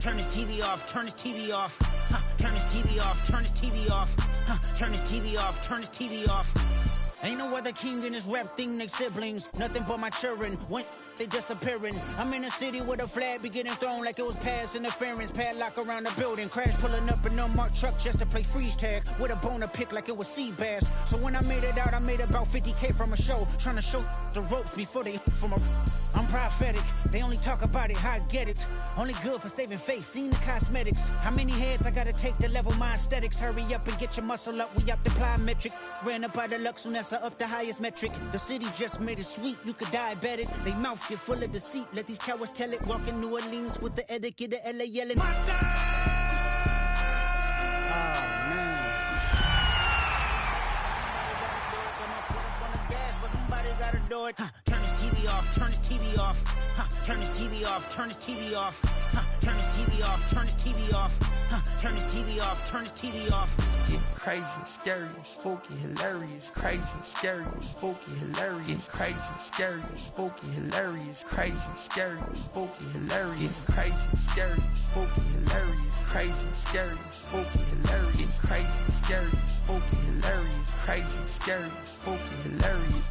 Turn this TV off, turn this TV off. Turn this TV off, turn this TV off. Turn this TV off, turn this TV off. Ain't no other king in this rap thing, they siblings. Nothing but my children. When they disappearing. I'm in a city where the flag be getting thrown like it was pass interference. Padlock around the building. Crash pulling up an unmarked truck just to play freeze tag. With a bone to pick like it was sea bass. So when I made it out, I made about 50K from a show. Trying to show the ropes before they from a... I'm prophetic. They only talk about it, how I get it. Only good for saving face, seen the cosmetics. How many heads I gotta take to level my aesthetics? Hurry up and get your muscle up, we up the plyometric. Ran up out of luck, soon as I up the highest metric. The city just made it sweet, you could diabetic. They mouth get full of deceit, let these cowards tell it. Walk in New Orleans with the etiquette of LA yelling Monster! Turn this TV off, turn this TV off. Turn this TV off, turn this TV off. Turn this TV off, turn this TV off. Turn this TV off, turn this TV off. It's crazy, scary, spooky, hilarious. Crazy, scary, spooky, hilarious. Crazy, scary, spooky, hilarious. Crazy, scary, spooky, hilarious. Crazy, scary, spooky, hilarious. Crazy, scary, spooky, hilarious. Crazy, scary, spooky, hilarious. Crazy, scary, spooky, hilarious.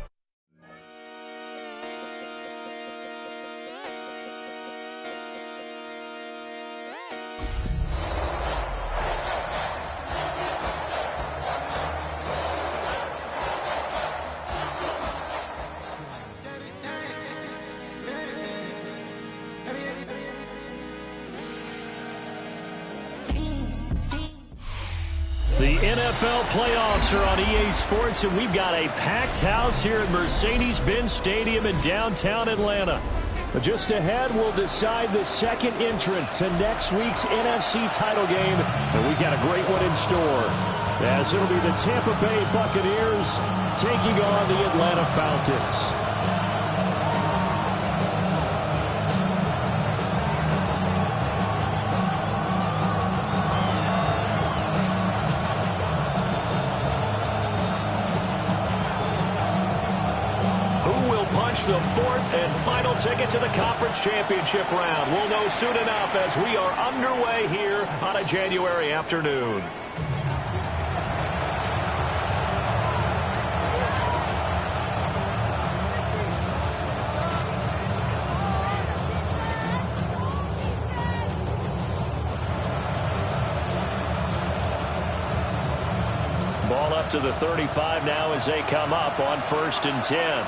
The NFL playoffs are on EA Sports, and we've got a packed house here at Mercedes-Benz Stadium in downtown Atlanta. But just ahead, we'll decide the second entrant to next week's NFC title game, and we've got a great one in store, as it'll be the Tampa Bay Buccaneers taking on the Atlanta Falcons. The fourth and final ticket to the conference championship round. We'll know soon enough as we are underway here on a January afternoon. Ball up to the 35 now as they come up on 1st and 10.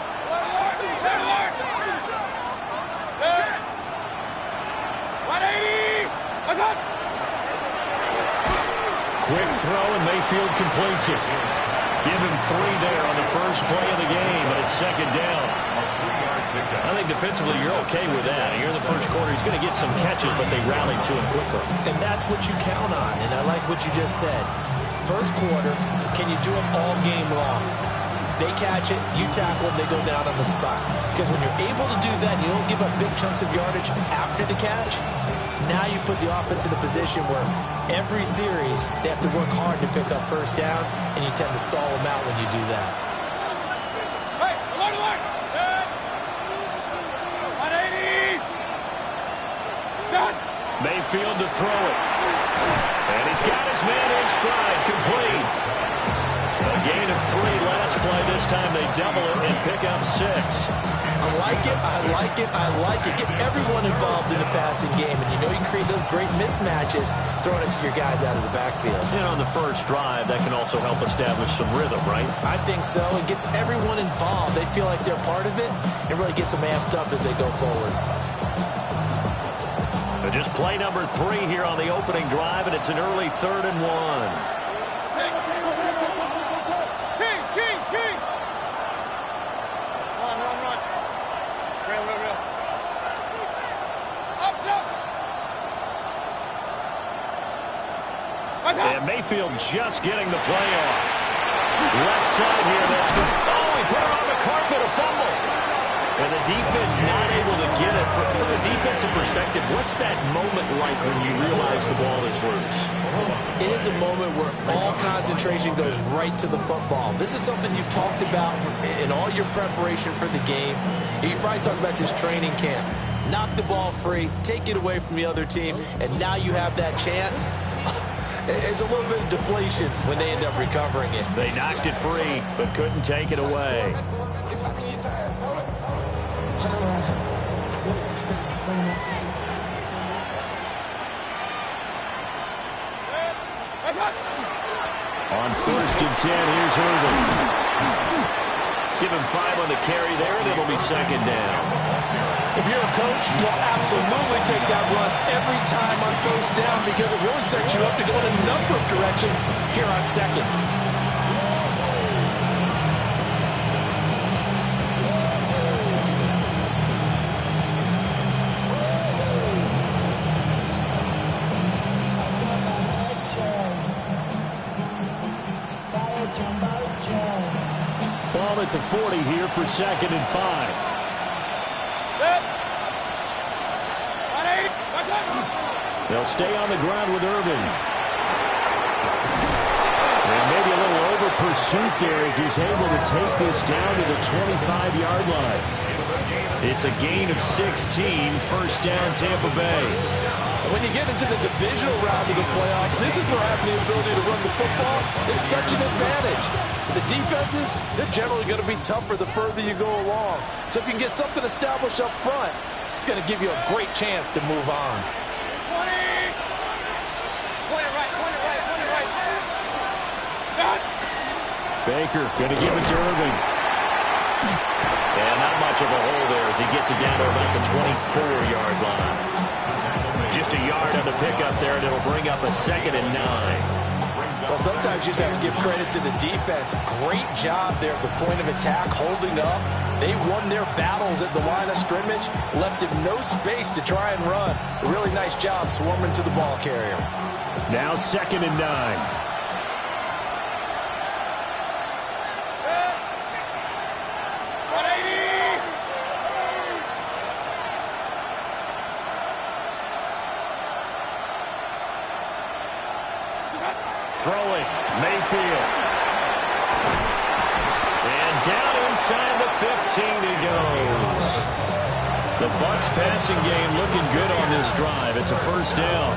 Quick throw, and Mayfield completes it. Give him 3 there on the first play of the game, but it's second down. I think defensively you're okay with that. Here in the first quarter, he's going to get some catches, but they rallied to him quicker. And that's what you count on, and I like what you just said. First quarter, can you do it all game long? They catch it, you tackle them, they go down on the spot. Because when you're able to do that, you don't give up big chunks of yardage after the catch. Now you put the offense in a position where every series they have to work hard to pick up first downs, and you tend to stall them out when you do that. Hey, alert! 180! Done! Mayfield to throw it. And he's got his man in stride, complete. A gain of 3 last play. This time they double it and pick up 6. I like it, I like it, I like it. Get everyone involved in the passing game, and you know you create those great mismatches throwing it to your guys out of the backfield. And on the first drive, that can also help establish some rhythm, right? I think so. It gets everyone involved. They feel like they're part of it. It really gets them amped up as they go forward. But just play number 3 here on the opening drive, and it's an early 3rd and 1. And Mayfield just getting the play off. Left side here, that's good. Oh, he put it on the carpet, a fumble. And the defense not able to get it. From a defensive perspective, what's that moment like when you realize the ball is loose? It is a moment where all concentration goes right to the football. This is something you've talked about in all your preparation for the game. You probably talked about this training camp. knock the ball free, take it away from the other team, and now you have that chance. It's a little bit of deflation when they end up recovering it. They knocked it free, but couldn't take it away. On 1st and 10, here's Irvin. Give him 5 on the carry there, and it'll be 2nd down. If you're a coach, you'll absolutely take that run every time on 1st down because it really sets you up to go in a number of directions here on 2nd. Ball at the 40 here for 2nd and 5. They'll stay on the ground with Irvin. And maybe a little over pursuit there as he's able to take this down to the 25-yard line. It's a gain of 16, 1st down Tampa Bay. When you get into the divisional round of the playoffs, this is where having the ability to run the football is such an advantage. The defenses, they're generally going to be tougher the further you go along. So if you can get something established up front, it's going to give you a great chance to move on. Baker going to give it to Irving. And not much of a hole there as he gets it down to about the 24-yard line. Just a yard on the pickup there, and it'll bring up a 2nd and 9. Well, sometimes you just have to give credit to the defense. Great job there at the point of attack, holding up. They won their battles at the line of scrimmage, left him no space to try and run. A really nice job swarming to the ball carrier. Now 2nd and 9. Throwing, Mayfield. And down inside the 15 he goes. The Bucs passing game looking good on this drive. It's a 1st down.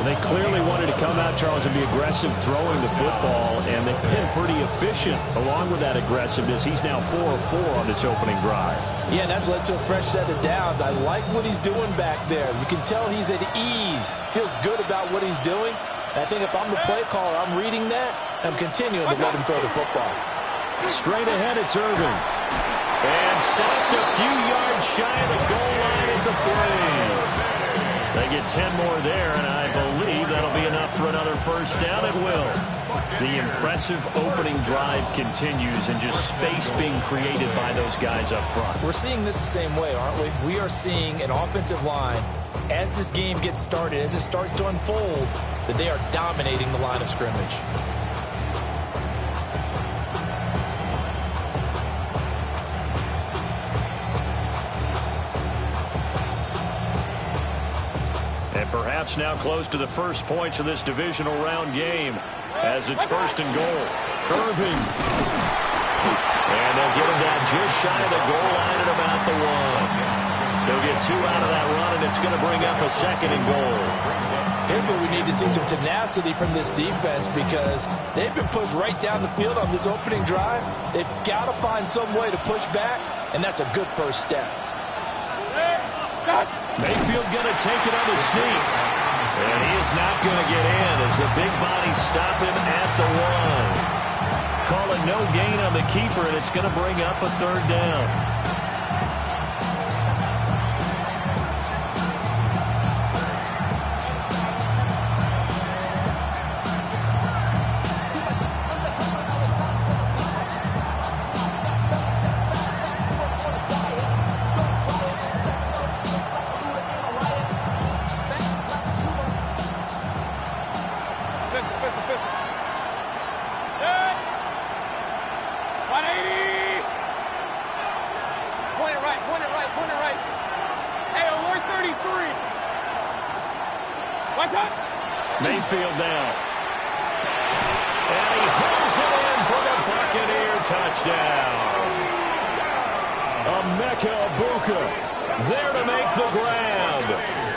They clearly wanted to come out, Charles, and be aggressive throwing the football, and they've been pretty efficient along with that aggressiveness. He's now 4 of 4 on this opening drive. Yeah, and that's led to a fresh set of downs. I like what he's doing back there. You can tell he's at ease. Feels good about what he's doing. I think if I'm the play caller, I'm reading that, I'm continuing to let him throw the football. Straight ahead, it's Irvin. And stopped a few yards shy of the goal line at the 3. They get 10 more there, and I believe that'll be enough for another 1st down. It will. The impressive opening drive continues, and just space being created by those guys up front. We're seeing this the same way, aren't we? We are seeing an offensive line, as this game gets started, as it starts to unfold, that they are dominating the line of scrimmage. And perhaps now close to the first points of this divisional round game as it's 1st and goal. Irving. And they'll get him down just shy of the goal line at about the 1. They'll get 2 out of that run, and it's going to bring up a 2nd and goal. Here's where we need to see some tenacity from this defense because they've been pushed right down the field on this opening drive. They've got to find some way to push back, and that's a good 1st step. Mayfield going to take it on the sneak. And he is not going to get in as the big bodies stop him at the 1. Call it no gain on the keeper, and it's going to bring up a 3rd down. Mayfield down. And he hauls it in for the Buccaneer touchdown. Emeka Egbuka There to make the grab.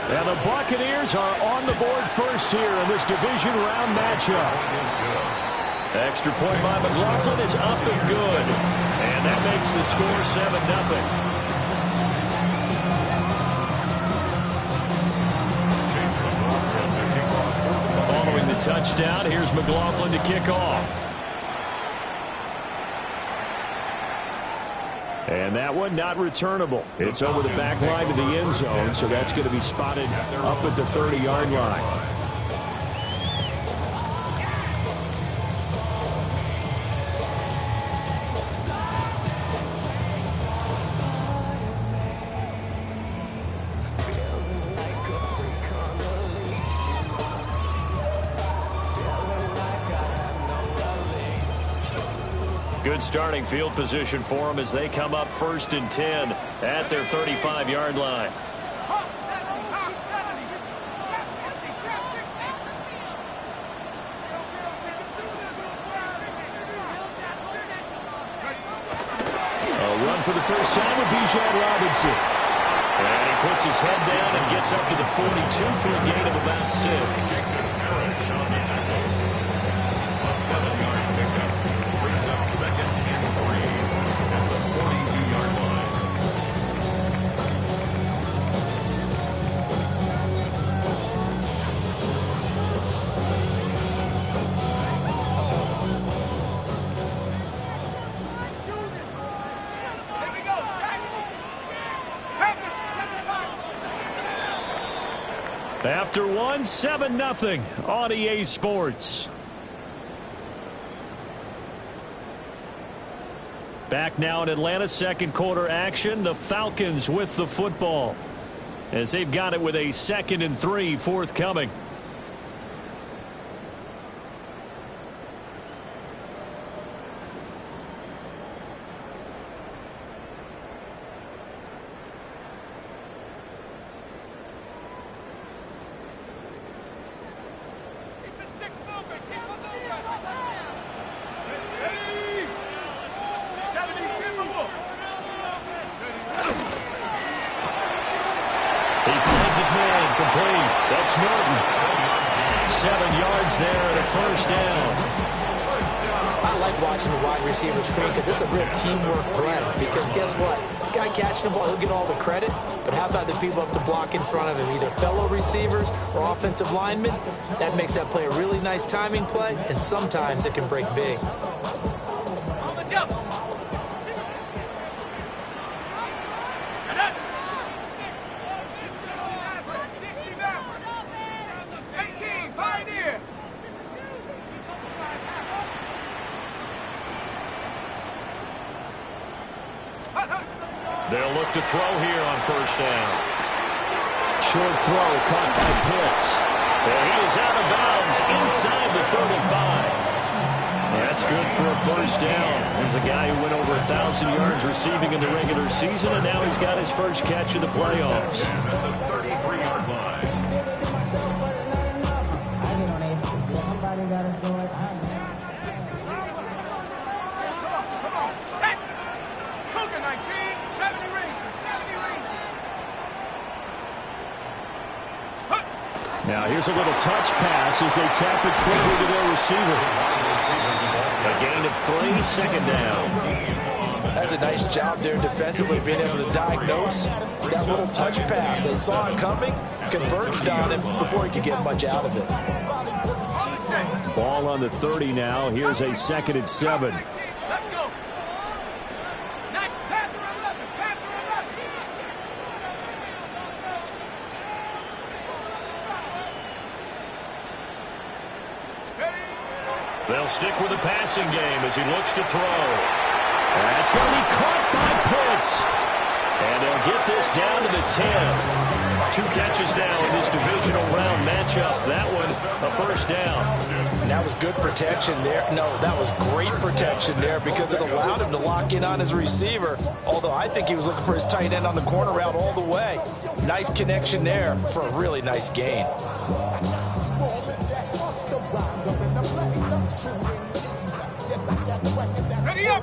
And the Buccaneers are on the board first here in this division round matchup. Extra point by McLaughlin is up and good. And that makes the score 7-0. Following the touchdown, here's McLaughlin to kick off. And that one not returnable. It's over the back line to the end zone, so that's going to be spotted up at the 30-yard line. Good starting field position for them as they come up 1st and 10 at their 35-yard line. A run for the first time with Bijan Robinson. And he puts his head down and gets up to the 42 for a gain of about 6. After one, 7-0 on EA Sports. Back now in Atlanta, second quarter action. The Falcons with the football as they've got it with a 2nd and 3 forthcoming. That's Norton. 7 yards there and a first down. I like watching the wide receiver screen because it's a real teamwork play. Because guess what? The guy catching the ball, he'll get all the credit. But how about the people up to block in front of him, either fellow receivers or offensive linemen? That makes that play a really nice timing play, and sometimes it can break big. They'll look to throw here on first down. Short throw caught by Pitts. And he is out of bounds inside the 35. That's good for a first down. There's a guy who went over 1,000 yards receiving in the regular season, and now he's got his first catch in the playoffs. Now here's a little touch pass as they tap it quickly to their receiver. A gain of 3, second down. That's a nice job there defensively, being able to diagnose that little touch pass. They saw it coming, converged on him before he could get much out of it. Ball on the 30 now. Here's a 2nd and 7. They'll stick with the passing game as he looks to throw. That's going to be caught by Pitts. And they'll get this down to the 10. 2 catches now in this divisional round matchup. That one, a first down. And that was good protection there. No, that was great protection there because it allowed him to lock in on his receiver. Although I think he was looking for his tight end on the corner route all the way. Nice connection there for a really nice gain.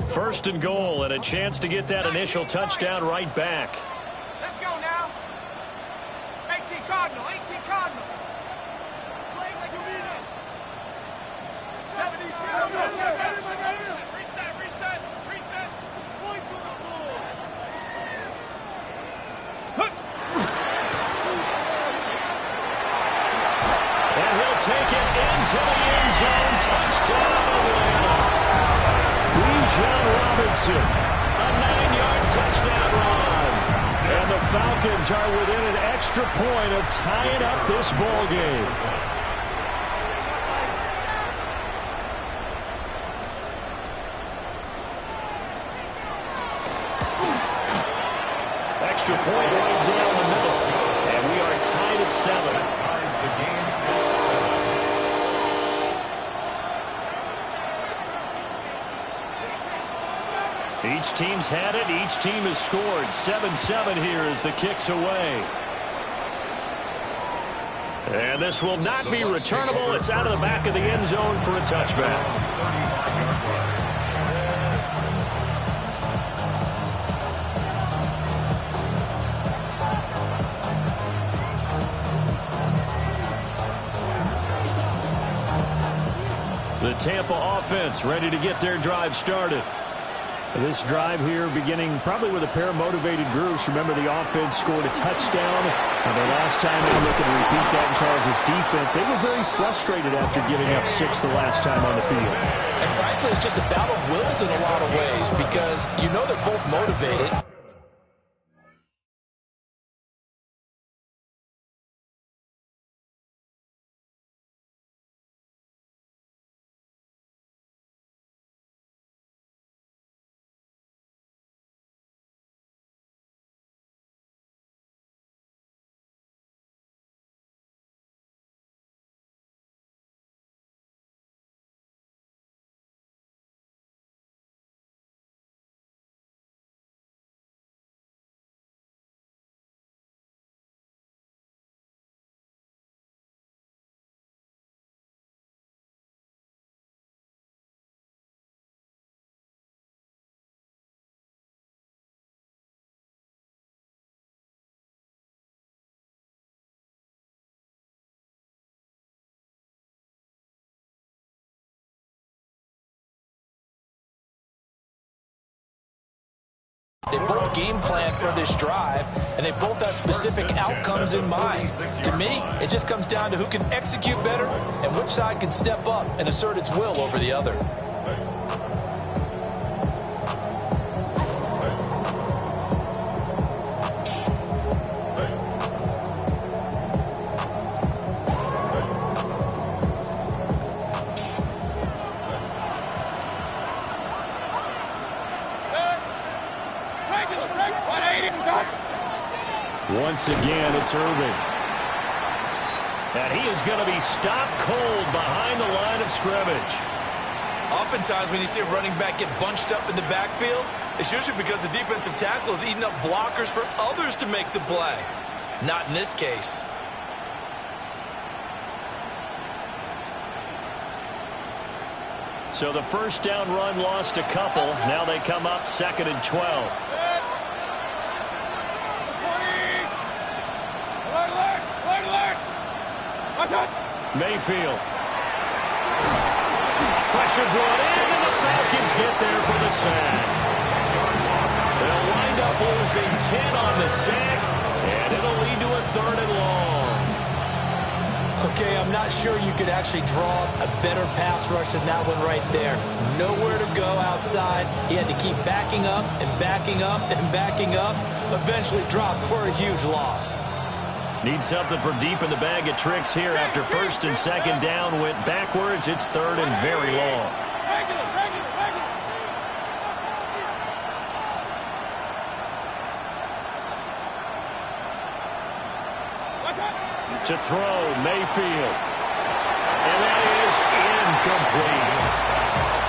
First and goal and a chance to get that initial touchdown right back. Let's go now. take it into the end zone. Touchdown, Atlanta. Bijan Robinson, a 9-yard touchdown run. And the Falcons are within an extra point of tying up this ball game. Extra point right down the middle. And we are tied at 7. Each team's had it. Each team has scored. 7-7 here as the kick's away. And this will not be returnable. It's out of the back of the end zone for a touchback. The Tampa offense ready to get their drive started. This drive here beginning probably with a pair of motivated groups. Remember, the offense scored a touchdown. And the last time they were looking to repeat that in Charles' defense, they were very frustrated after giving up 6 the last time on the field. And frankly, it's just a battle of wills in a lot of ways because you know they're both motivated. They both game plan for this drive, and they both have specific outcomes in mind. To me, it just comes down to who can execute better and which side can step up and assert its will over the other. Once again, it's Irving. And he is going to be stopped cold behind the line of scrimmage. Oftentimes when you see a running back get bunched up in the backfield, it's usually because the defensive tackle is eating up blockers for others to make the play. Not in this case. So the first down run lost a couple. Now they come up 2nd and 12. Mayfield. Pressure brought in, and the Falcons get there for the sack. They'll wind up losing 10 on the sack, and it'll lead to a 3rd and long. Okay, I'm not sure you could actually draw a better pass rush than that one right there. Nowhere to go outside. He had to keep backing up and backing up and backing up. Eventually dropped for a huge loss. Need something for deep in the bag of tricks here. After 1st and 2nd down went backwards, it's 3rd and very long. To throw, Mayfield. And that is incomplete.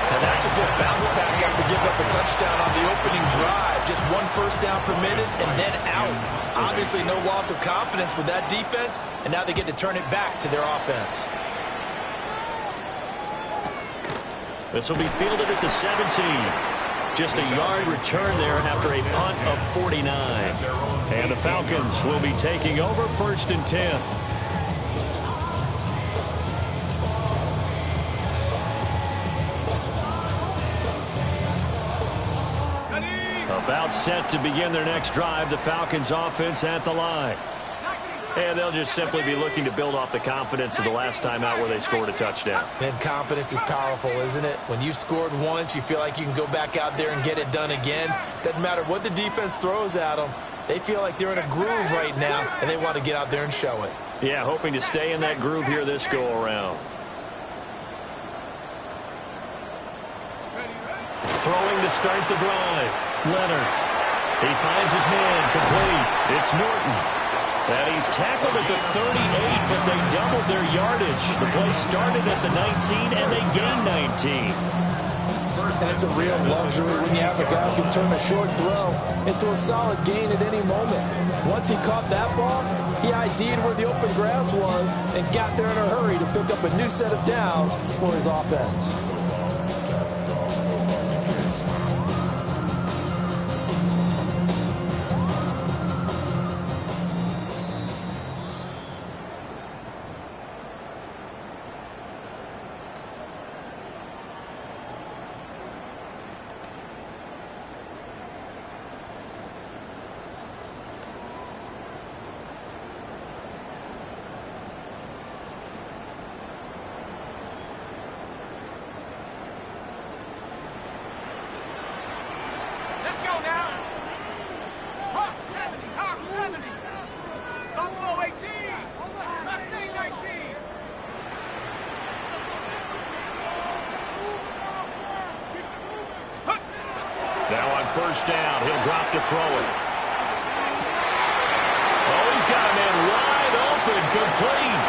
And that's a good bounce back after giving up a touchdown on the opening drive. Just 1 first down permitted and then out. Obviously no loss of confidence with that defense, and now they get to turn it back to their offense. This will be fielded at the 17. Just a yard return there after a punt of 49. And the Falcons will be taking over 1st and 10. About set to begin their next drive. The Falcons offense at the line. And they'll just simply be looking to build off the confidence of the last time out where they scored a touchdown. And confidence is powerful, isn't it? When you've scored once, you feel like you can go back out there and get it done again. Doesn't matter what the defense throws at them. They feel like they're in a groove right now, and they want to get out there and show it. Yeah, hoping to stay in that groove here this go-around. Throwing to start the drive. Leonard. He finds his man. Complete. It's Norton. And he's tackled at the 38, but they doubled their yardage. The play started at the 19, and they gained 19. And it's a real luxury when you have a guy who can turn a short throw into a solid gain at any moment. Once he caught that ball, he ID'd where the open grass was and got there in a hurry to pick up a new set of downs for his offense. Now on first down, he'll drop to throw it. Oh, he's got a man wide open, complete.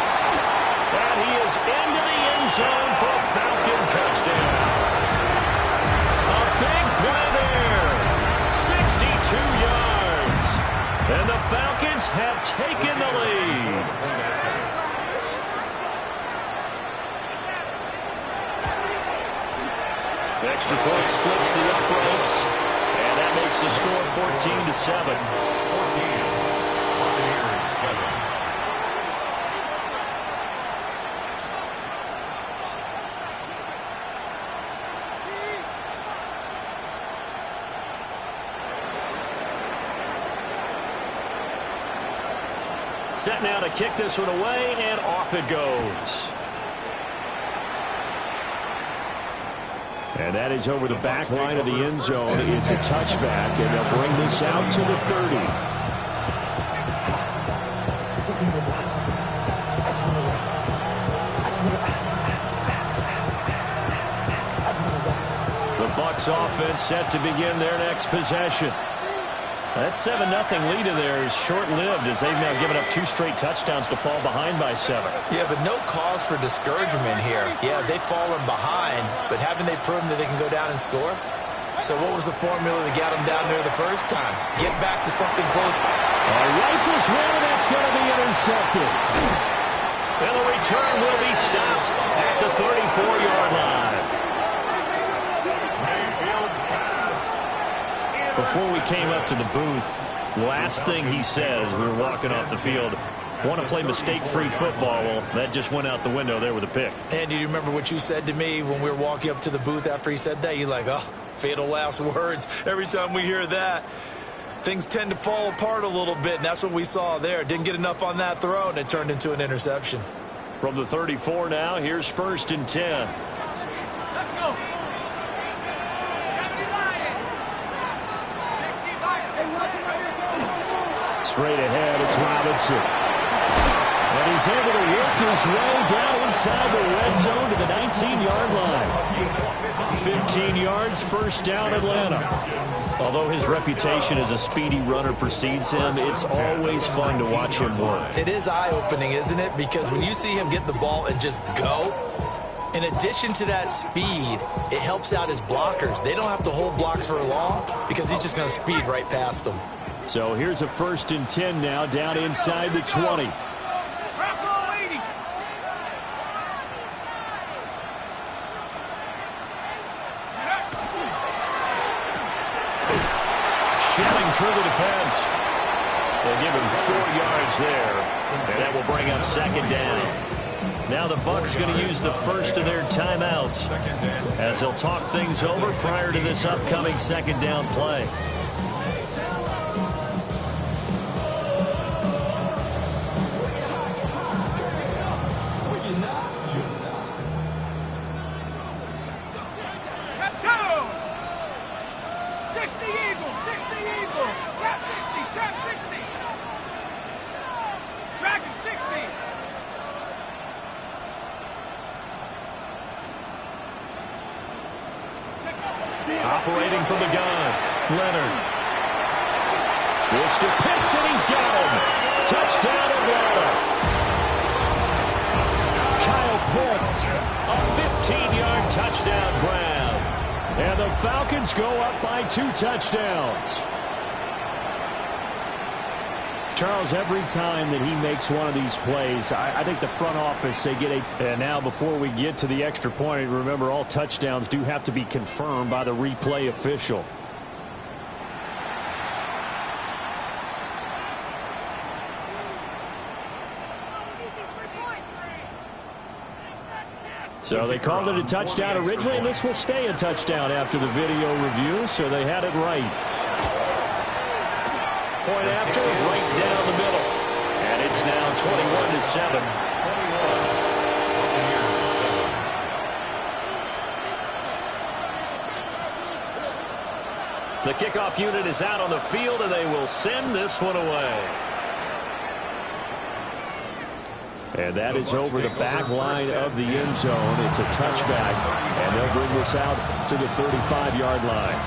And he is into the end zone for a Falcon touchdown. A big play there. 62 yards. And the Falcons have taken the lead. Extra point splits the uprights, and that makes the score 14-7. Set now to kick this one away, and off it goes. And that is over the back line of the end zone. It's a touchback, and they'll bring this out to the 30. The Bucs offense set to begin their next possession. That 7-0 lead of theirs is short-lived as they've now given up 2 straight touchdowns to fall behind by 7. Yeah, but no cause for discouragement here. Yeah, they've fallen behind, but haven't they proven that they can go down and score? So what was the formula that got them down there the first time? Get back to something close to... A rifles one, that's going to be intercepted. And the return will be stopped at the 34-yard line. Before we came up to the booth, last thing he said as we were walking off the field, want to play mistake-free football. Well, that just went out the window there with a pick. And do you remember what you said to me when we were walking up to the booth after he said that? You're like, oh, fatal last words. Every time we hear that, things tend to fall apart a little bit, and that's what we saw there. Didn't get enough on that throw, and it turned into an interception. From the 34 now, here's 1st and 10. Let's go. Straight ahead, it's Robinson. And he's able to work his way down inside the red zone to the 19-yard line. 15 yards, first down, Atlanta. Although his reputation as a speedy runner precedes him, it's always fun to watch him work. It is eye-opening, isn't it? Because when you see him get the ball and just go, in addition to that speed, it helps out his blockers. They don't have to hold blocks for long because he's just going to speed right past them. So here's a 1st and 10 now, down inside the 20. Shelling through the defense. They'll give him 4 yards there, and that will bring up 2nd down. Now the Bucs going to use the first of their timeouts as they'll talk things over prior to this upcoming 2nd down play. Operating from the gun, Leonard. Mr. Pitts, and he's got him. Touchdown, Atlanta. Kyle Pitts, a 15-yard touchdown grab. And the Falcons go up by 2 touchdowns. Charles, every time that he makes one of these plays, I think the front office, they get a... And now before we get to the extra point, remember all touchdowns do have to be confirmed by the replay official. So they called it a touchdown originally, and this will stay a touchdown after the video review, so they had it right. Point after, right down the middle. And it's now 21-7. The kickoff unit is out on the field, and they will send this one away. And that is over the back line of the end zone. It's a touchback, and they'll bring this out to the 35-yard line.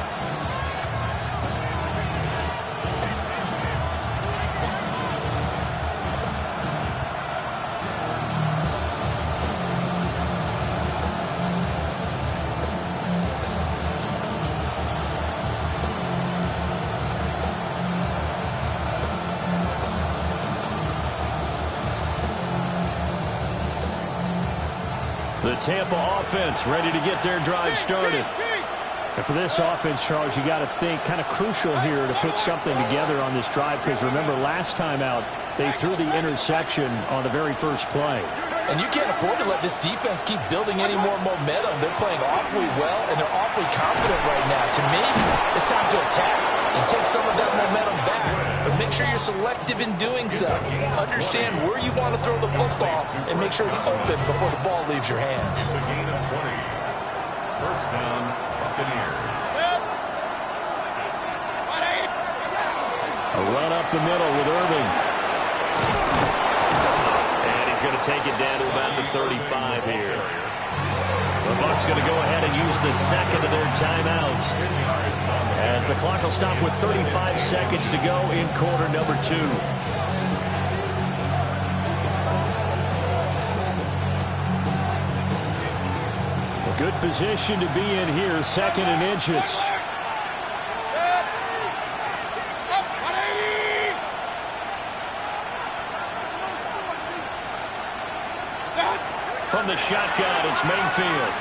The Tampa offense ready to get their drive started. And for this offense, Charles, you got to think kind of crucial here to put something together on this drive, because remember last time out they threw the interception on the very first play. And you can't afford to let this defense keep building any more momentum. They're playing awfully well, and they're awfully confident right now. To me, it's time to attack and take some of that momentum back. But make sure you're selective in doing so. Understand where you want to throw the football and make sure it's open before the ball leaves your hands. It's a gain of 20. First down, Buccaneers. A run up the middle with Irving. And he's going to take it down to about the 35 here. The Bucs going to go ahead and use the second of their timeouts, as the clock will stop with 35 seconds to go in quarter number 2. A good position to be in here, second and inches. From the shotgun, it's Mayfield.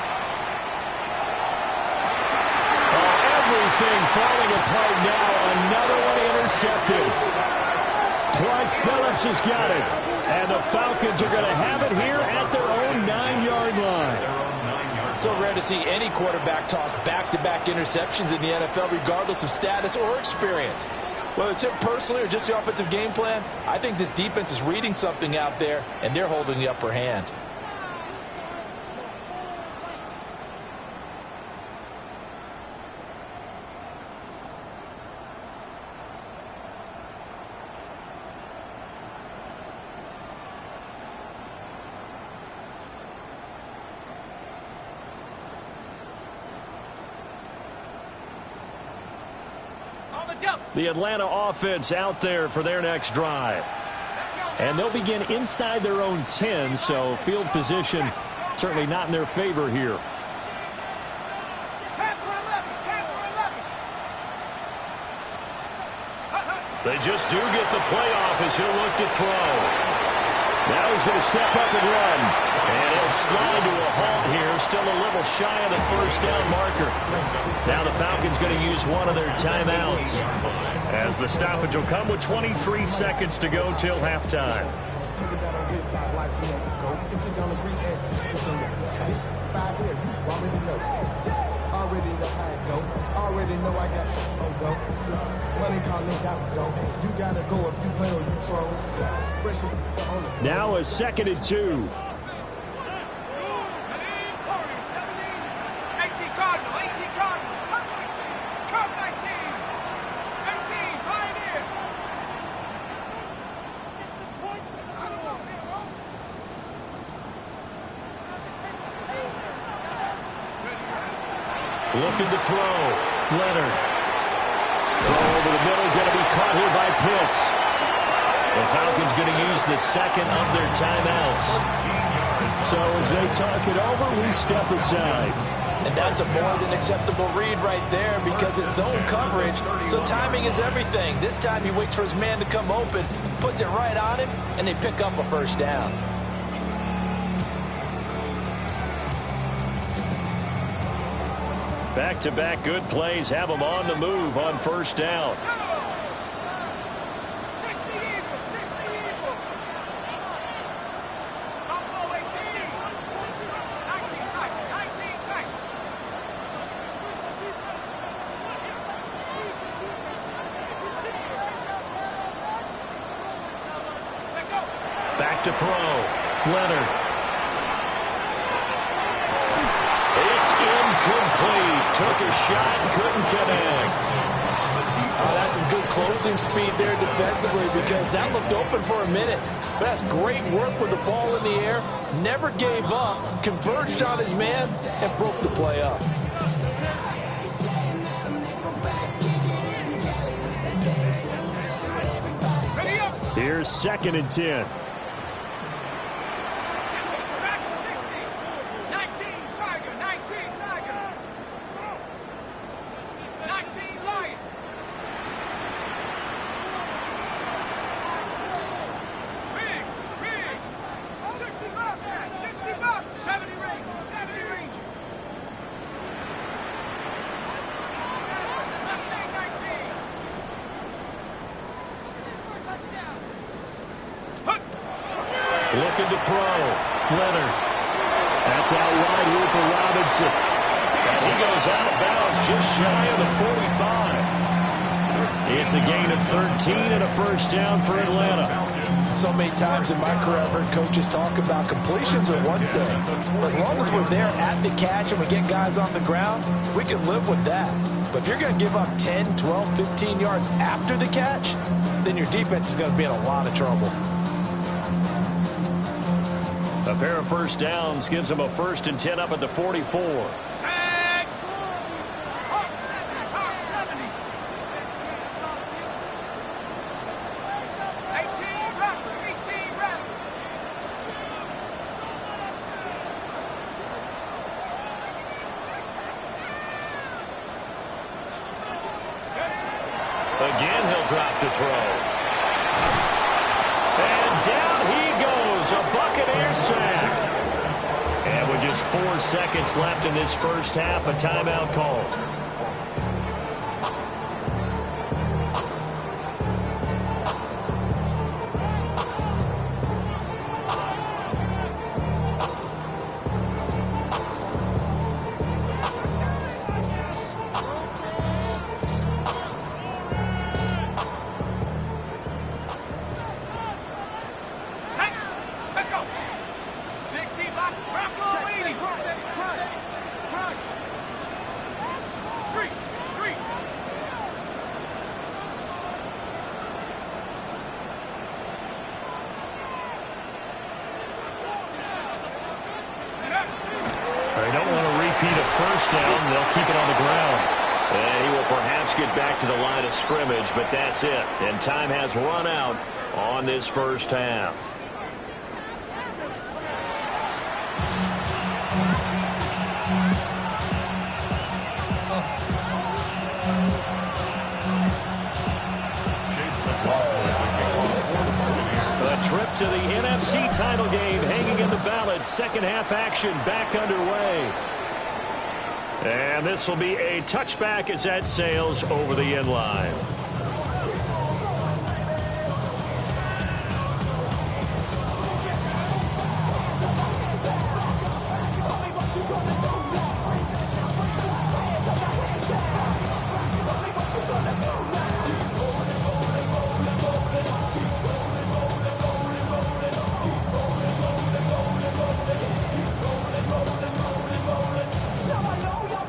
Everything falling apart now. Another one intercepted. Clark Phillips has got it. And the Falcons are going to have it here at their own 9-yard line. So rare to see any quarterback toss back-to-back interceptions in the NFL, regardless of status or experience. Whether it's him personally or just the offensive game plan, I think this defense is reading something out there, and they're holding the upper hand. The Atlanta offense out there for their next drive. And they'll begin inside their own 10, so field position certainly not in their favor here. They just do get the playoff as he'll look to throw. Now he's going to step up and run. And he'll slide to a halt here, still a little shy of the first down marker. Now the Falcons going to use one of their timeouts, as the stoppage will come with 23 seconds to go till halftime. Now a 2nd and 2. Looking to throw. Leonard. Throw over the middle, going to be caught here by Pitts. The Falcons going to use the second of their timeouts. So as they talk it over, we step aside. And that's a more than acceptable read right there because it's zone coverage, so timing is everything. This time he waits for his man to come open, puts it right on him, and they pick up a first down. Back-to-back good plays have them on the move on first down. Back to throw. Leonard. It's incomplete. Took a shot, couldn't connect. Oh, that's some good closing speed there defensively because that looked open for a minute. But that's great work with the ball in the air. Never gave up, converged on his man, and broke the play up. Here's 2nd and 10. Looking to throw. Leonard. That's out wide here for Robinson. And he goes out of bounds just shy of the 45. It's a gain of 13 and a first down for Atlanta. So many times in my career I've heard coaches talk about completions are one thing. But as long as we're there at the catch and we get guys on the ground, we can live with that. But if you're going to give up 10, 12, 15 yards after the catch, then your defense is going to be in a lot of trouble. A pair of first downs gives them a 1st and 10 up at the 44. Again, he'll drop to throw. And down he goes, a Buccaneer sack. And with just 4 seconds left in this first half, a timeout call. They don't want to repeat a first down. They'll keep it on the ground. And he will perhaps get back to the line of scrimmage, but that's it. And time has run out on this first half. Trip to the NFC title game hanging in the balance. Second half action back underway. And this will be a touchback as that sails over the end line.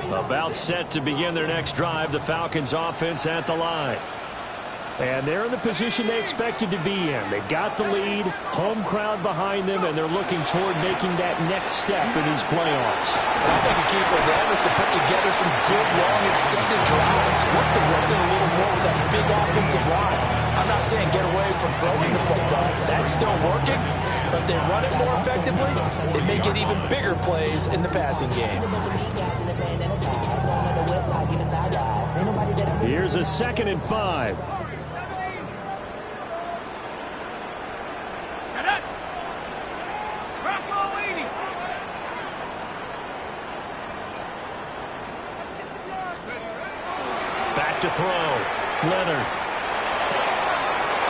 About set to begin their next drive. The Falcons offense at the line. And they're in the position they expected to be in. They've got the lead, home crowd behind them, and they're looking toward making that next step in these playoffs. I think the key for them is to put together some good, long, extended drives. Work the run a little more with that big offensive line. I'm not saying get away from throwing the football. That's still working, but they run it more effectively. They make it even bigger plays in the passing game. Here's a 2nd and 5. Back to throw. Leonard.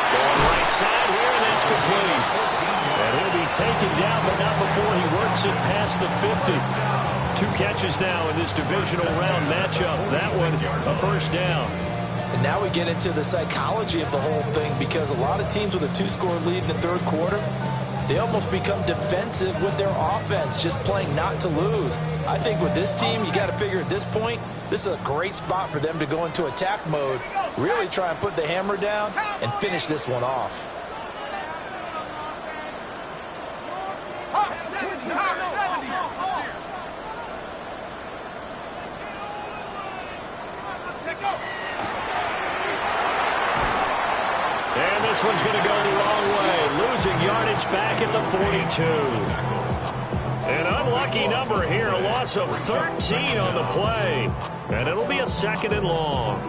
Going right side here, and that's complete. And he'll be taken down, but not before he works it past the 50. 2 catches now in this divisional round matchup. That one, a first down. And now we get into the psychology of the whole thing, because a lot of teams with a 2-score lead in the third quarter, they almost become defensive with their offense, just playing not to lose. I think with this team, you got to figure at this point, this is a great spot for them to go into attack mode, really try and put the hammer down and finish this one off. And this one's going to go the wrong way, losing yardage back at the 42. An unlucky number here, a loss of 13 on the play. And it'll be a 2nd and long.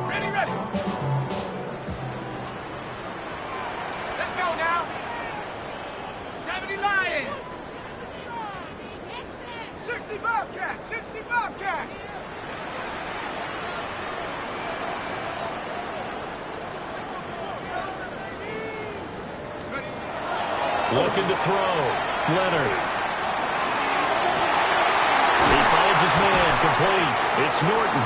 Ready. Let's go now. 70 Lions. 60 Bobcat. 60 Bobcat. Looking to throw. Leonard. He finds his man. Complete. It's Norton.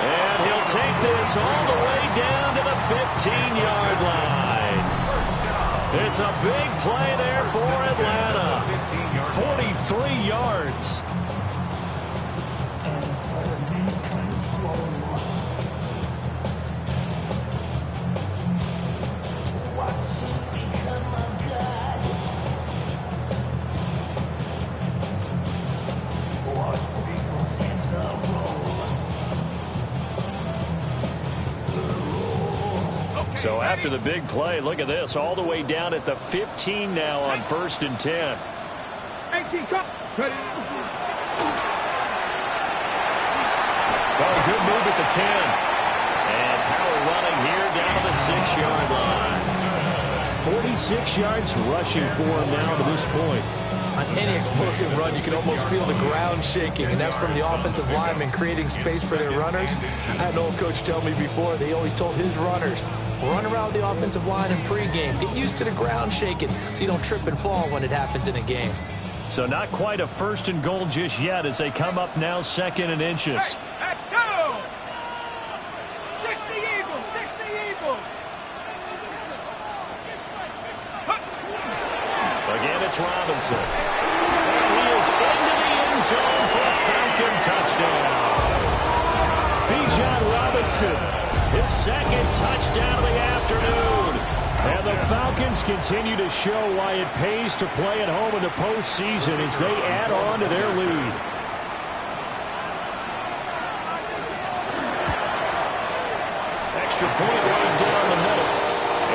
And he'll take this all the way down to the 15-yard line. It's a big play there for Atlanta. 43 yards. So after the big play, look at this, all the way down at the 15 now on 1st and 10. Well, good move at the 10. And power running here down to the 6-yard line. 46 yards rushing for him now to this point. On any explosive run, you can almost feel the ground shaking, and that's from the offensive linemen creating space for their runners. I had an old coach tell me before, they always told his runners, run around the offensive line in pregame. Get used to the ground shaking so you don't trip and fall when it happens in a game. So not quite a 1st and goal just yet as they come up now 2nd and inches. Hey, go! 60 Eagles, 60 Eagles. Again, it's Robinson. He is into the end zone for a Falcon touchdown. Bijan Robinson, his 2nd touchdown of the afternoon. And the Falcons continue to show why it pays to play at home in the postseason as they add on to their lead. Extra point runs down the middle.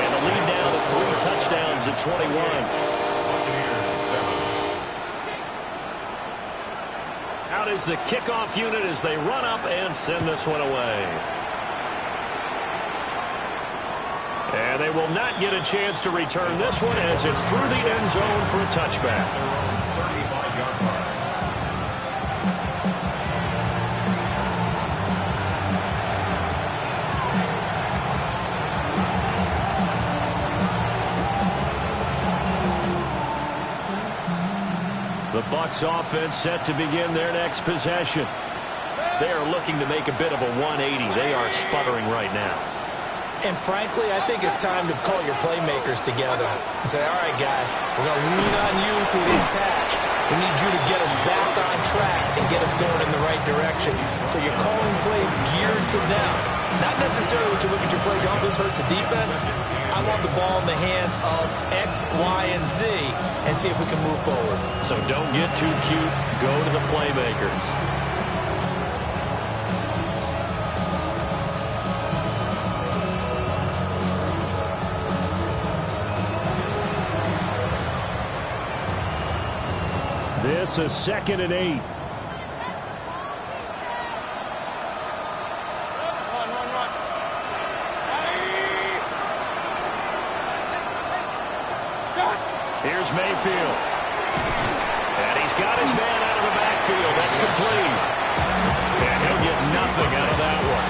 And the lead now to 3 touchdowns at 21. Out is the kickoff unit as they run up and send this one away. And they will not get a chance to return this one as it's through the end zone for a touchback. The Bucs offense set to begin their next possession. They are looking to make a bit of a 180. They are sputtering right now. And frankly, I think it's time to call your playmakers together and say, all right, guys, we're going to lean on you through this patch. We need you to get us back on track and get us going in the right direction. So you're calling plays geared to them. Not necessarily when you look at your plays, oh, this hurts the defense. I want the ball in the hands of X, Y, and Z and see if we can move forward. So don't get too cute. Go to the playmakers. This is 2nd and 8. Here's Mayfield. And he's got his man out of the backfield. That's complete. And he'll get nothing out of that one.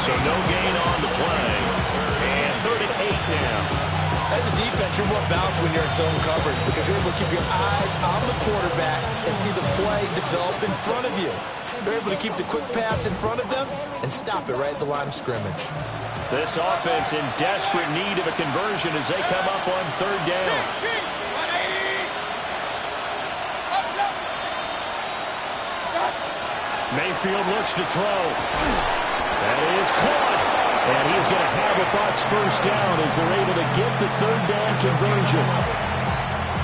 So no gain on the play. And 3rd and 8 now. As a defense, you're more balanced when you're in zone coverage because you're able to keep your eyes on the quarterback and see the play develop in front of you. You're able to keep the quick pass in front of them and stop it right at the line of scrimmage. This offense in desperate need of a conversion as they come up on 3rd down. Mayfield looks to throw. That is caught. And he's going to have a Bucs 1st down as they're able to get the 3rd down conversion.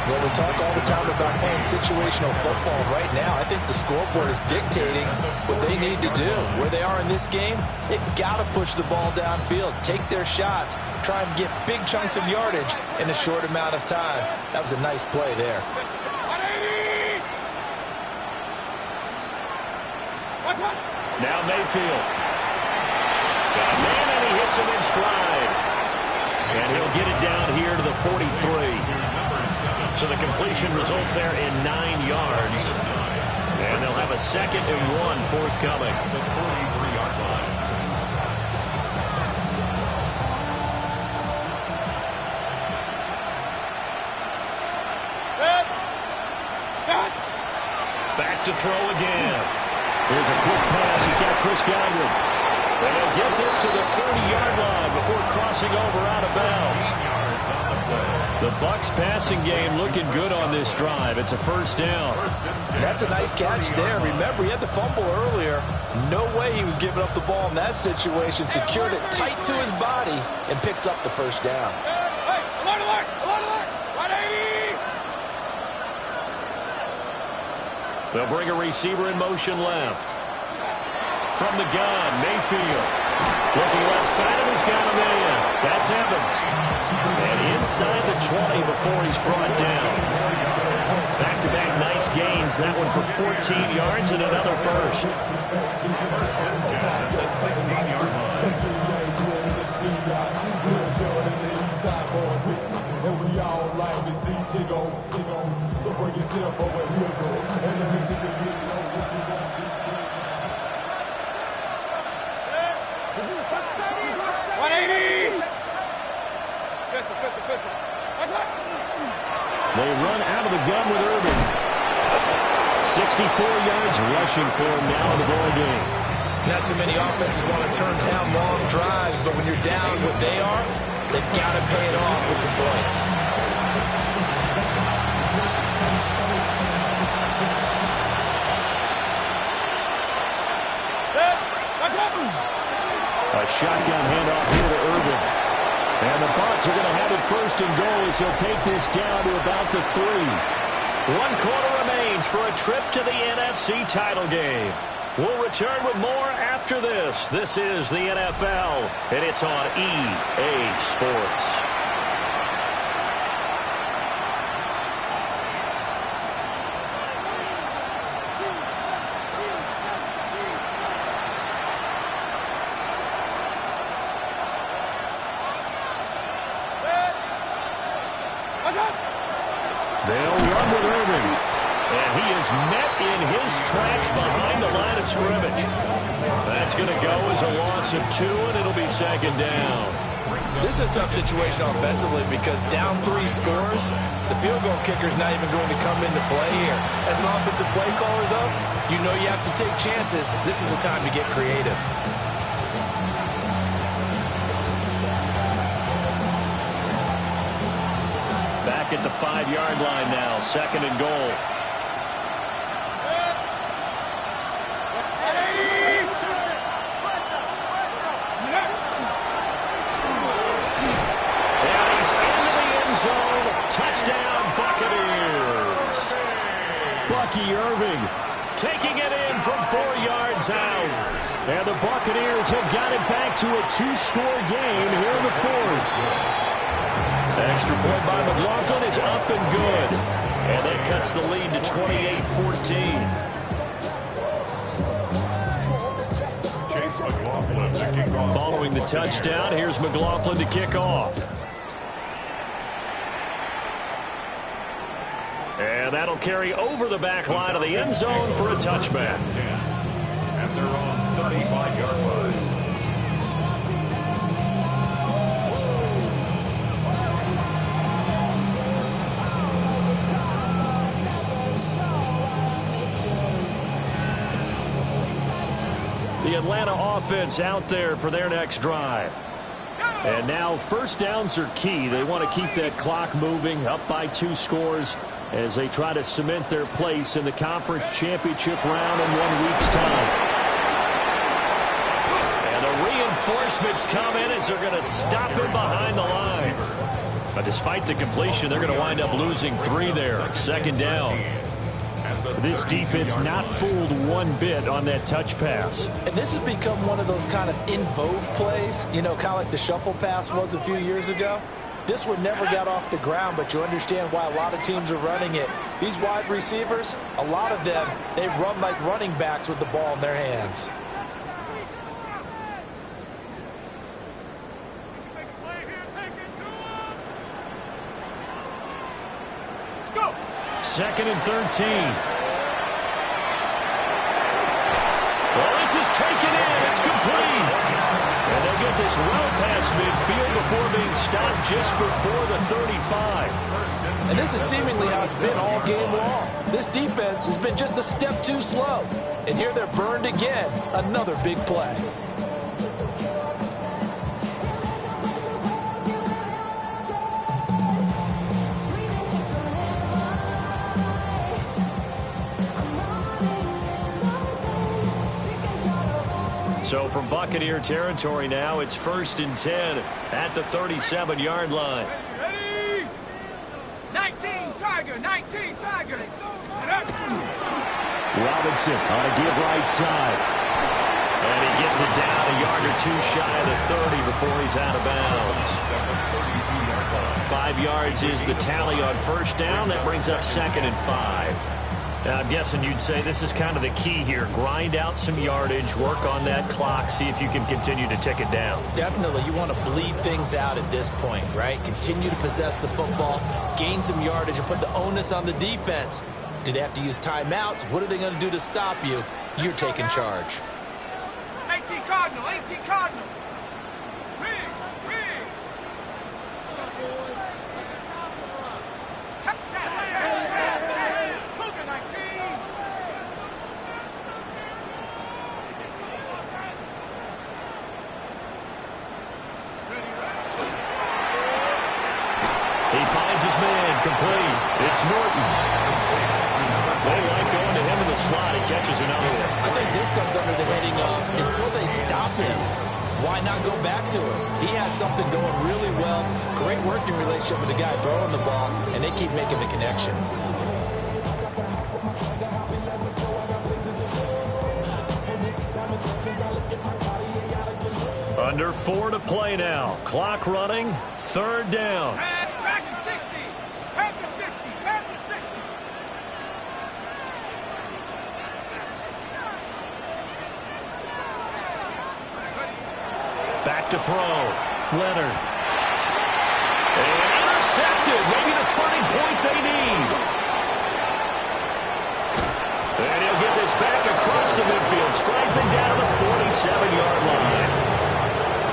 Well, we talk all the time about playing situational football. Right now, I think the scoreboard is dictating what they need to do. Where they are in this game, they've got to push the ball downfield, take their shots, try and get big chunks of yardage in a short amount of time. That was a nice play there. Now Mayfield. Got a man, and he hits him in stride. And he'll get it down here to the 43. So the completion results there in 9 yards. And they'll have a 2nd and 1 forthcoming. The 43-yard line. Back to throw again. Here's a quick pass. He's got Chris Godwin. And he'll get this to the 30-yard line before crossing over out of bounds. The Bucs passing game looking good on this drive. It's a 1st down. That's a nice catch there. Remember, he had the fumble earlier. No way he was giving up the ball in that situation. Secured it tight to his body and picks up the 1st down. Hey, alert, alert, alert, alert. 180. They'll bring a receiver in motion left. From the gun, Mayfield. Looking left side of his got a man. That's Evans. And inside the 20 before he's brought down. Back-to-back nice gains. That one for 14 yards and another 1st. 1st and 10 at the 16-yard line. And we all like to see Jiggo. So bring yourself over here, bro. And let me see you get it over if you want to. 180. They run out of the gun with Urban. 64 yards rushing for him now in the ball game. Not too many offenses want to turn down long drives, but when you're down what they are, they've got to pay it off with some points. A shotgun handoff here to Urban. And the Bucs are going to have it 1st and goal as he'll take this down to about the 3. 1 quarter remains for a trip to the NFC title game. We'll return with more after this. This is the NFL, and it's on EA Sports. They'll run with Irving. And he is met in his tracks behind the line of scrimmage. That's going to go as a loss of 2, and it'll be 2nd down. This is a tough situation offensively because down 3 scores, the field goal kicker's not even going to come into play here. As an offensive play caller, though, you know you have to take chances. This is a time to get creative. back at the 5-yard line now. 2nd and goal. Zone, touchdown, Buccaneers. Bucky Irving taking it in from 4 yards out. And the Buccaneers have got it back to a 2-score game here in the 4th. Extra point by McLaughlin is up and good. And that cuts the lead to 28-14. Following the touchdown, here's McLaughlin to kick off. And that'll carry over the back line of the end zone for a touchback. And they're on 35-yard line. The Atlanta offense out there for their next drive. And now 1st downs are key. They want to keep that clock moving, up by 2 scores, as they try to cement their place in the conference championship round in 1 week's time. And the reinforcements come in as they're going to stop him behind the line. But despite the completion, they're going to wind up losing 3 there. 2nd down. This defense not fooled one bit on that touch pass. And this has become one of those kind of in vogue plays, you know, kind of like the shuffle pass was a few years ago. This one never got off the ground, but you understand why a lot of teams are running it. These wide receivers, a lot of them, they run like running backs with the ball in their hands. Let's go. 2nd and 13. Well, this is taken in. It's complete. And they'll get this well past midfield before being stopped just before the 35. And this is seemingly how it's been all game long. This defense has been just a step too slow. And here they're burned again. Another big play. So from Buccaneer territory now, it's 1st and 10 at the 37-yard line. Ready? 19, Tiger, 19, Tiger. Robinson on a give right side. And he gets it down a yard or 2 shy of the 30 before he's out of bounds. 5 yards is the tally on 1st down. That brings up 2nd and 5. Now, I'm guessing you'd say this is kind of the key here. Grind out some yardage, work on that clock, see if you can continue to tick it down. Definitely, you want to bleed things out at this point, right? Continue to possess the football, gain some yardage, and put the onus on the defense. Do they have to use timeouts? What are they going to do to stop you? You're taking charge. 18 Cardinal, 18 Cardinal. Riggs. Cougar 19. He finds his man, complete. It's Norton. They like going to him in the slot. He catches another one. I think this comes under the heading of until they stop him, why not go back to him? He has something going really well. Great working relationship with the guy throwing the ball, and they keep making the connection. Under 4 to play now. Clock running. 3rd down. Dragon 60. Panther 60. Panther 60. Back to throw. Leonard. And intercepted. Maybe the turning point they need. And he'll get this back across the midfield. Striping down to the 47-yard line.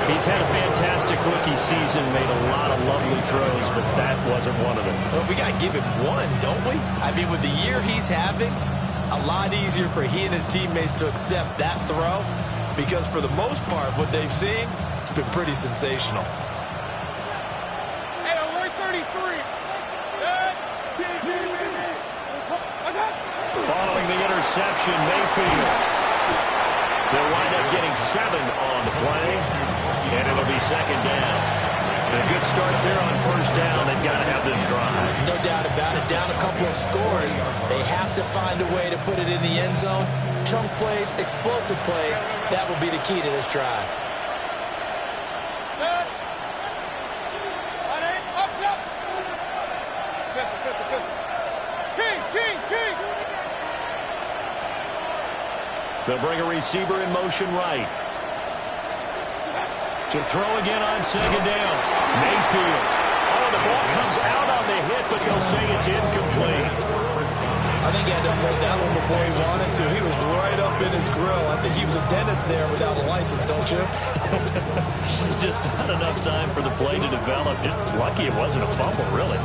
He's had a fantastic rookie season, made a lot of lovely throws, but that wasn't one of them. Well, we got to give him one, don't we? I mean, with the year he's having, a lot easier for he and his teammates to accept that throw, because for the most part, what they've seen, it's been pretty sensational. Hey, alert 33. interception, Mayfield. They'll wind up getting 7 on the play, and it'll be second down. A good start there on first down. They've got to have this drive. No doubt about it. Down a couple of scores. They have to find a way to put it in the end zone. Chunk plays, explosive plays. That will be the key to this drive. They'll bring a receiver in motion right. To throw again on second down. Mayfield. Oh, the ball comes out on the hit, but they'll say it's incomplete. I think he had to hold that one before he wanted to. He was right up in his grill. I think he was a dentist there without a license, don't you? Just not enough time for the play to develop. Just lucky it wasn't a fumble, really.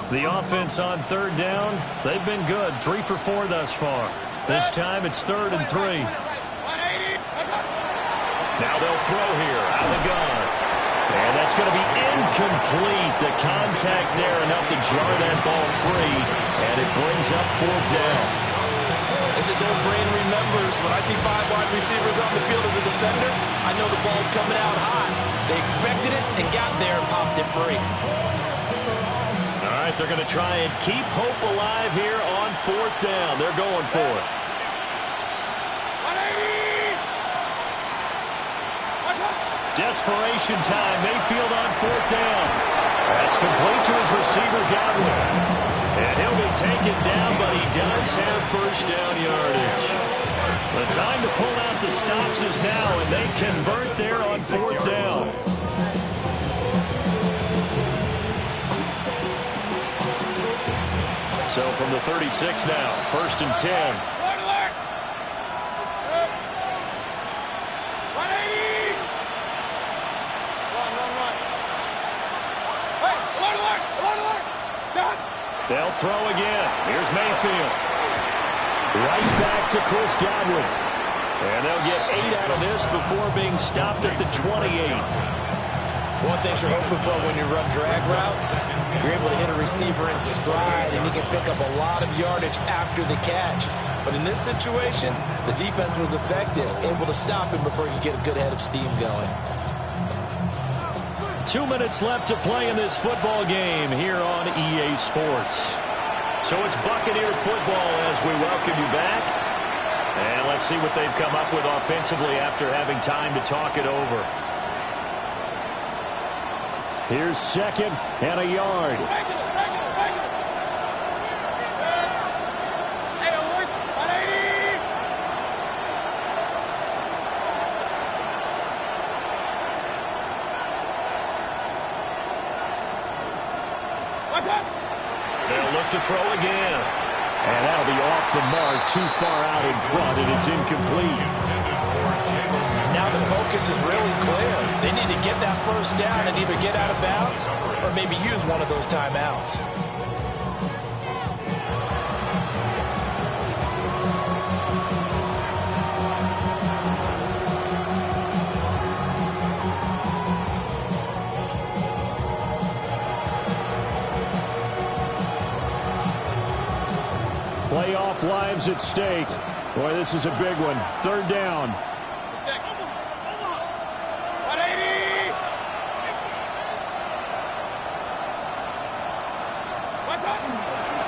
The offense on third down, they've been good. 3 for 4 thus far. This time it's 3rd and 3. Now they'll throw here out of the gun. And that's going to be incomplete. The contact there enough to jar that ball free. And it brings up 4th down. As his own brain remembers, when I see 5 wide receivers on the field as a defender, I know the ball's coming out high. They expected it and got there and popped it free. All right, they're going to try and keep hope alive here on 4th down. They're going for it. Desperation time. Mayfield on 4th down. That's complete to his receiver, Godwin. And he'll be taken down, but he does have first down yardage. The time to pull out the stops is now, and they convert there on 4th down. So from the 36 now, 1st and 10. They'll throw again. Here's Mayfield. Right back to Chris Godwin. And they'll get 8 out of this before being stopped at the 28. One thing you're hoping for when you run drag routes, you're able to hit a receiver in stride, and he can pick up a lot of yardage after the catch. But in this situation, the defense was effective, able to stop him before he could get a good head of steam going. 2 minutes left to play in this football game here on EA Sports. So it's Buccaneer football as we welcome you back. And let's see what they've come up with offensively after having time to talk it over. Here's 2nd and a yard. They'll look to throw again. And that'll be off the mark, too far out in front, and it's incomplete. Now the focus is really clear. They need to get that first down and either get out of bounds or maybe use one of those timeouts. Playoff lives at stake. Boy, this is a big one. 3rd down.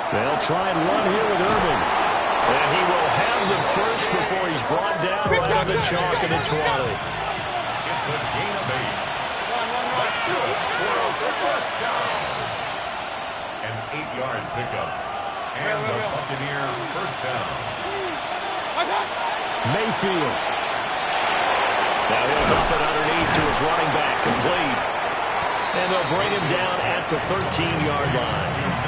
They'll try and run here with Irving. And he will have the first before he's brought down right on the chalk of the 20. It's a gain of 8. That's good for a first down. An 8-yard pickup. And the Buccaneer first down. Mayfield. Now he'll dump it underneath to his running back, complete. And they'll bring him down at the 13-yard line.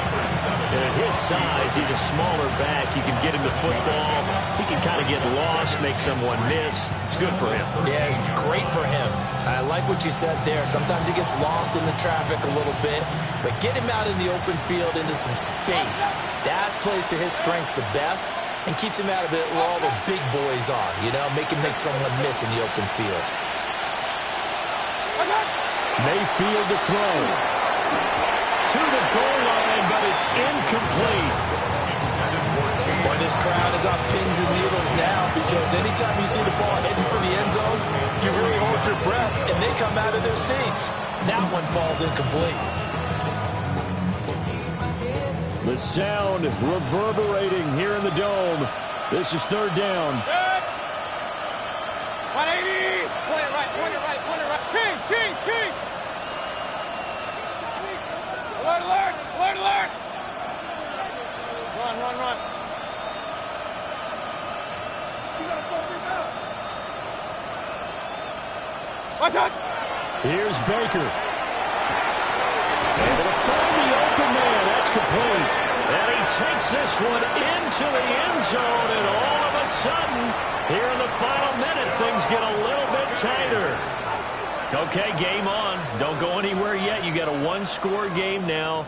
And at his size, he's a smaller back. You can get him the football. He can kind of get lost, make someone miss. It's good for him. Yeah, it's great for him. I like what you said there. Sometimes he gets lost in the traffic a little bit, but get him out in the open field into some space. That plays to his strengths the best and keeps him out of it where all the big boys are, you know, make someone miss in the open field. Mayfield to throw. To the goal line, but it's incomplete. Boy, this crowd is on pins and needles now because anytime you see the ball heading for the end zone, you really hold your breath, and they come out of their seats. That one falls incomplete. The sound reverberating here in the dome. This is third down. 180. Point it right, point it right, point it right. Kings, Kings, Kings. Alert, alert, alert, alert. Run, run, run. Watch out. Here's Baker. Able to find the open man. That's complete. And he takes this one into the end zone, and all of a sudden, here in the final minute, things get a little bit tighter. Okay, game on. Don't go anywhere yet. You got a one-score game now.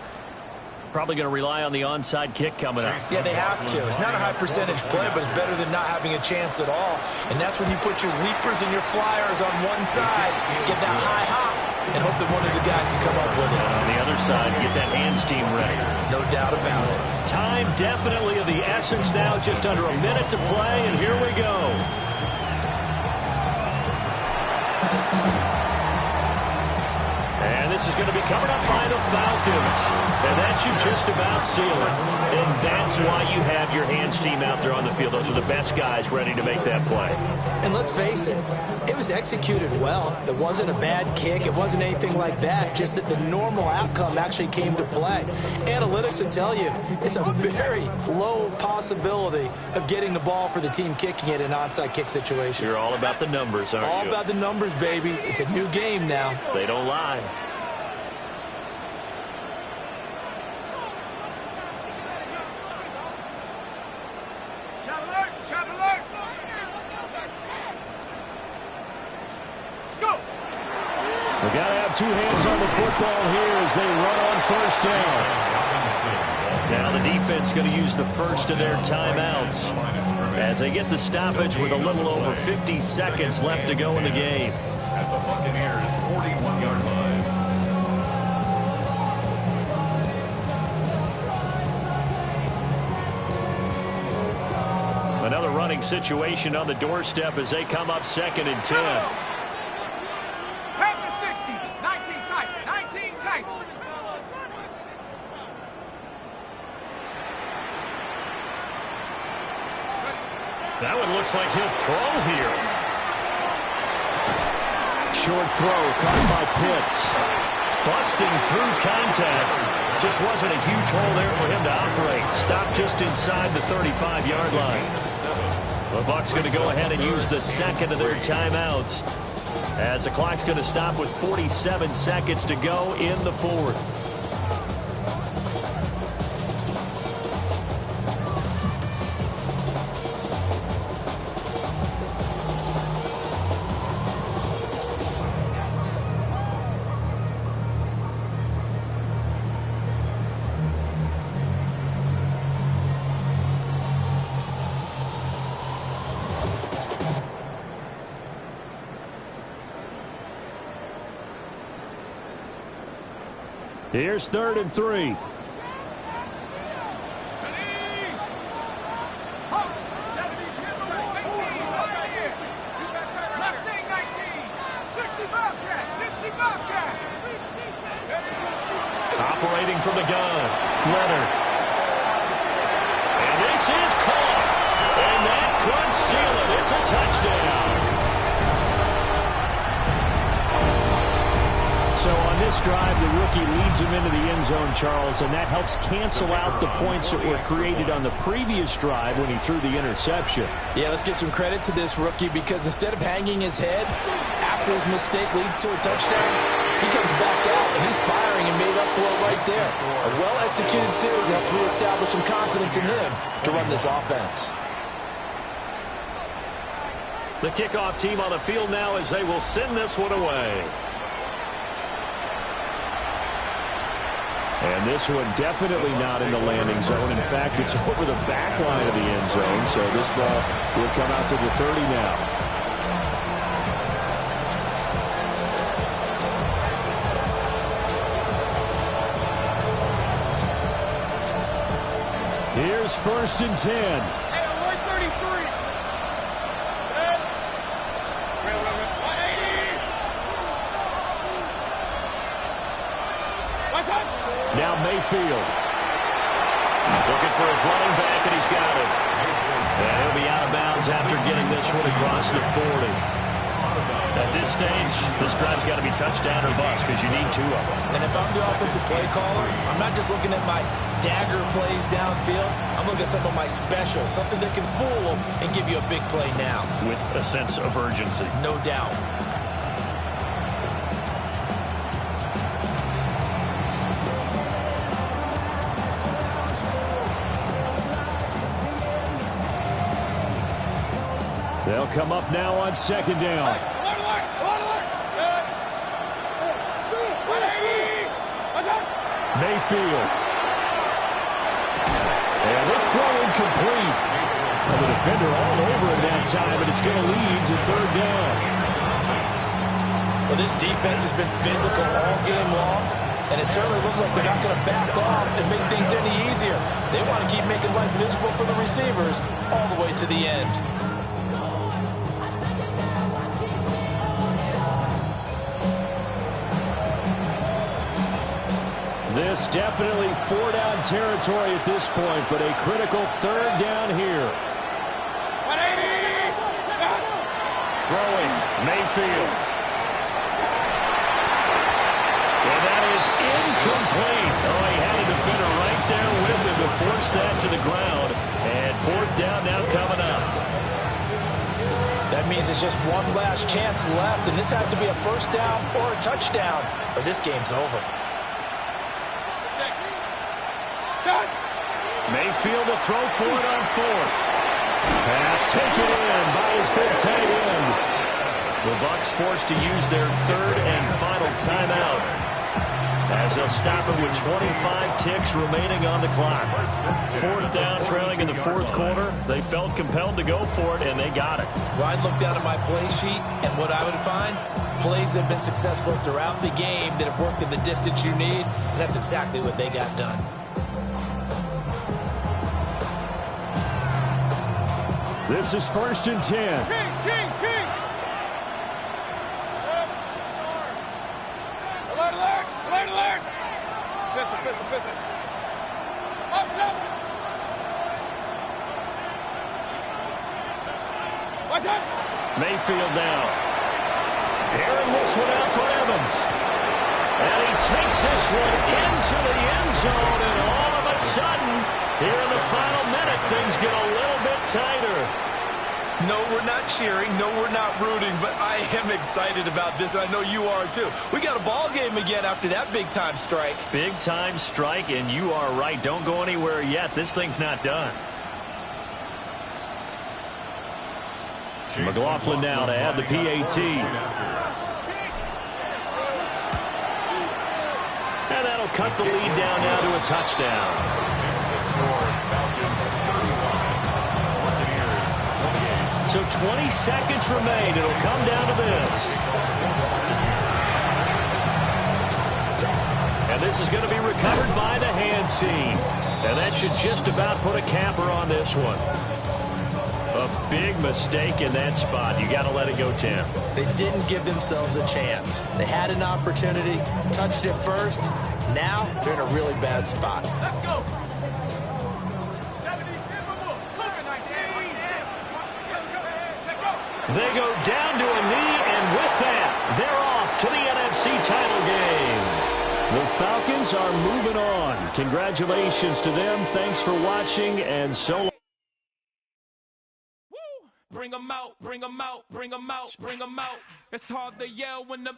Probably going to rely on the onside kick coming up. Yeah, they have to. It's not a high percentage play, but it's better than not having a chance at all. And that's when you put your leapers and your flyers on one side, get that high hop, and hope that one of the guys can come up with it. And on the other side, get that hands team ready. No doubt about it. Time definitely of the essence now. Just under a minute to play, and here we go. And this is going to be covered up by the Falcons. And that should just about seal it. And that's why you have your hands team out there on the field. Those are the best guys ready to make that play. And let's face it, it was executed well. It wasn't a bad kick. It wasn't anything like that. Just that the normal outcome actually came to play. Analytics will tell you it's a very low possibility of getting the ball for the team kicking it in an onside kick situation. You're all about the numbers, aren't you? All about the numbers, baby. It's a new game now. They don't lie. We got to have two hands on the football here as they run on first down. Now the defense going to use the first of their timeouts as they get the stoppage with a little over 50 seconds left to go in the game. At the Buccaneers' 41-yard line. Another running situation on the doorstep as they come up 2nd and 10. That one looks like he'll throw here. Short throw caught by Pitts. Busting through contact. Just wasn't a huge hole there for him to operate. Stopped just inside the 35-yard line. The Bucs going to go ahead and use the second of their timeouts as the clock's going to stop with 47 seconds to go in the fourth. Here's 3rd and 3. Operating from the gun, Leonard. And this is caught. And that could seal it. It's a touchdown. So on this drive, the rookie leads him into the end zone, Charles, and that helps cancel out the points that were created on the previous drive when he threw the interception. Yeah, let's give some credit to this rookie because instead of hanging his head after his mistake leads to a touchdown, he comes back out and he's firing and made up flow right there. A well-executed series helps reestablish some confidence in him to run this offense. The kickoff team on the field now as they will send this one away. And this one definitely not in the landing zone. In fact, it's over the back line of the end zone, so this ball will come out to the 30 now. Here's 1st and 10. Hey, I'm 133. Good. 180. What's up? Now Mayfield. Looking for his running back, and he's got it. And he'll be out of bounds after getting this one across the 40. At this stage, this drive's got to be touchdown or bust because you need 2 of them. And if I'm the offensive play caller, I'm not just looking at my dagger plays downfield. I'm looking at some of my specials, something that can fool them and give you a big play now. With a sense of urgency. No doubt. They'll come up now on 2nd down. Mayfield. And this throw incomplete. And the defender all over it that time, and it's going to lead to 3rd down. Well, this defense has been physical all game long, and it certainly looks like they're not going to back off and make things any easier. They want to keep making life miserable for the receivers all the way to the end. This definitely 4-down territory at this point, but a critical 3rd down here. 180. Throwing, Mayfield. And that is incomplete. Oh, he had a defender right there with him to force that to the ground. And 4th down now coming up. That means it's just one last chance left, and this has to be a 1st down or a touchdown, or this game's over. Mayfield to throw for it on 4th. Pass taken in by his big tight end. The Bucs forced to use their 3rd and final timeout as they'll stop it with 25 ticks remaining on the clock. 4th down, trailing in the 4th quarter. They felt compelled to go for it, and they got it. Well, I'd look down at my play sheet, and what I would find, plays that have been successful throughout the game that have worked in the distance you need, and that's exactly what they got done. This is 1st and 10. King. Alert. Pistol. Up. What's up? Mayfield now. Airing this one out for Evans. And he takes this one into the end zone, and all of a sudden, here in the final minute, things get a little bit tighter. No, we're not cheering. No, we're not rooting, but I am excited about this, and I know you are too. We got a ball game again after that big-time strike. Big-time strike, and you are right. Don't go anywhere yet. This thing's not done. McLaughlin now to add the PAT. And that'll cut the lead down now to a touchdown. So 20 seconds remain. It'll come down to this. And this is going to be recovered by the hands team. And that should just about put a capper on this one. A big mistake in that spot. You got to let it go, Tim. They didn't give themselves a chance. They had an opportunity, touched it first. Now they're in a really bad spot. Let's go. They go down to a knee, and with that, they're off to the NFC title game. The Falcons are moving on. Congratulations to them. Thanks for watching, and so long. Bring them out, bring them out, bring them out, bring them out. It's hard to yell when the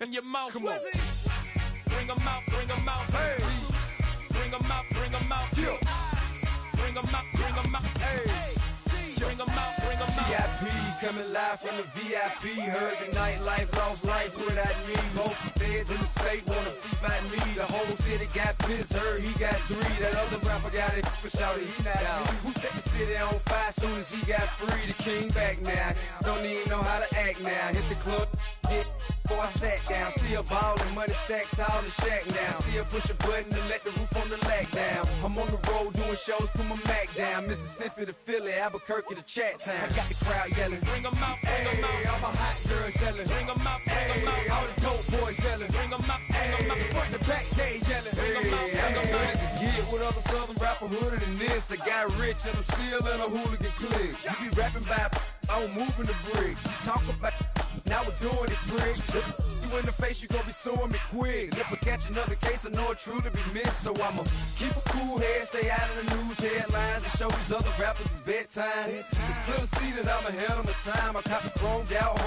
in your mouth. Come on. Bring them out, bring them out. coming live from the VIP. Heard the nightlife, lost life without me. Both feds in the state wanna see by me. The whole city got pissed, heard he got 3. That other rapper got it, but shouted he not out. Who set the city on fire soon as he got free? The king back now, don't even know how to act now. Hit the club, get before I sat down. Still ballin', money stacked tall in shack now. Still push a button to let the roof on the lag down. I'm on the road doing shows, put my Mac down. Mississippi to Philly, Albuquerque to Chat Town. I got the crowd yelling, Bring 'em out, bring 'em out. All my hot girls yelling, Bring 'em out, bring 'em out. all the dope boys yelling, Bring 'em out, bring 'em out. front to back, they yelling, Bring 'em out, bring 'em out. It's a year with other southern rapper hooded than this. I got rich and I'm still in a hooligan clique. You be rapping by, I'm moving the bricks. Talk about, now we're doing it, pricks. You in the face, you gon' be suing me quick. If I catch another case, I know it truly be missed. So I'ma keep a cool head, stay out of the news headlines, and show these other rappers it's bedtime. It's clear to see that I'm ahead of my time. I cop the chromed out hard